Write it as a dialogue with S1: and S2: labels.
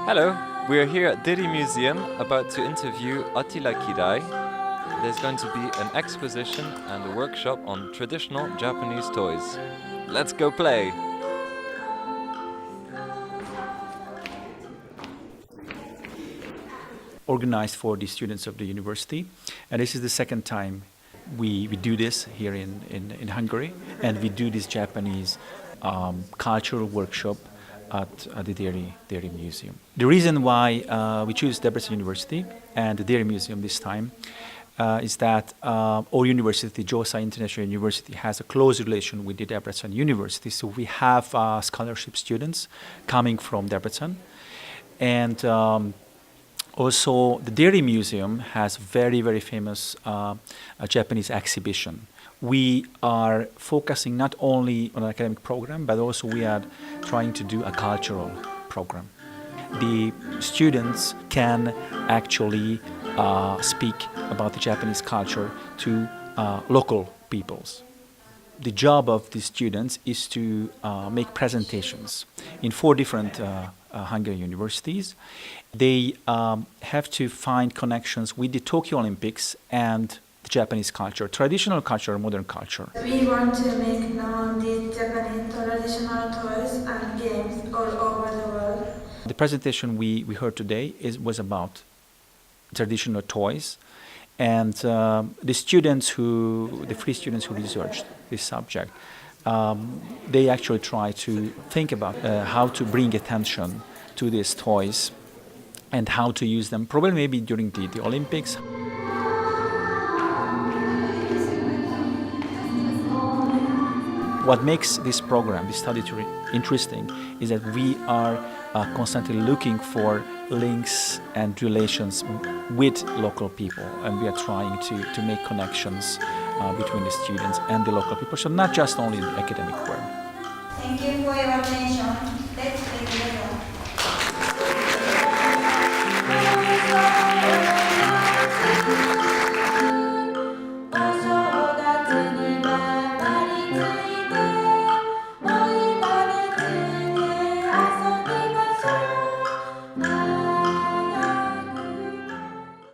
S1: Hello, we are here at Déri Museum about to interview Attila Kirai. There's going to be an exposition and a workshop on traditional Japanese toys. Let's go play!
S2: Organized for the students of the university, and this is the second time we do this here in Hungary, and we do this Japanese cultural workshop at the Déri Museum. The reason why we choose Debrecen University and the Déri Museum this time is that our university, Josai International University, has a close relation with the Debrecen University, so we have scholarship students coming from Debrecen, and also, the Déri Museum has very, very famous Japanese exhibition. We are focusing not only on an academic program, but also we are trying to do a cultural program. The students can actually speak about the Japanese culture to local peoples. The job of the students is to make presentations in 4 different Hungarian universities. They have to find connections with the Tokyo Olympics and the Japanese culture, traditional culture and modern culture.
S3: We want to make known the Japanese traditional toys and games all over the world.
S2: The presentation we heard today was about traditional toys, and the free students who researched this subject, they actually try to think about how to bring attention to these toys and how to use them, probably maybe during the Olympics. What makes this program, this study tour, interesting is that we are constantly looking for links and relations with local people, and we are trying to make connections between the students and the local people, so not just only in the academic world.
S3: Thank you for your attention.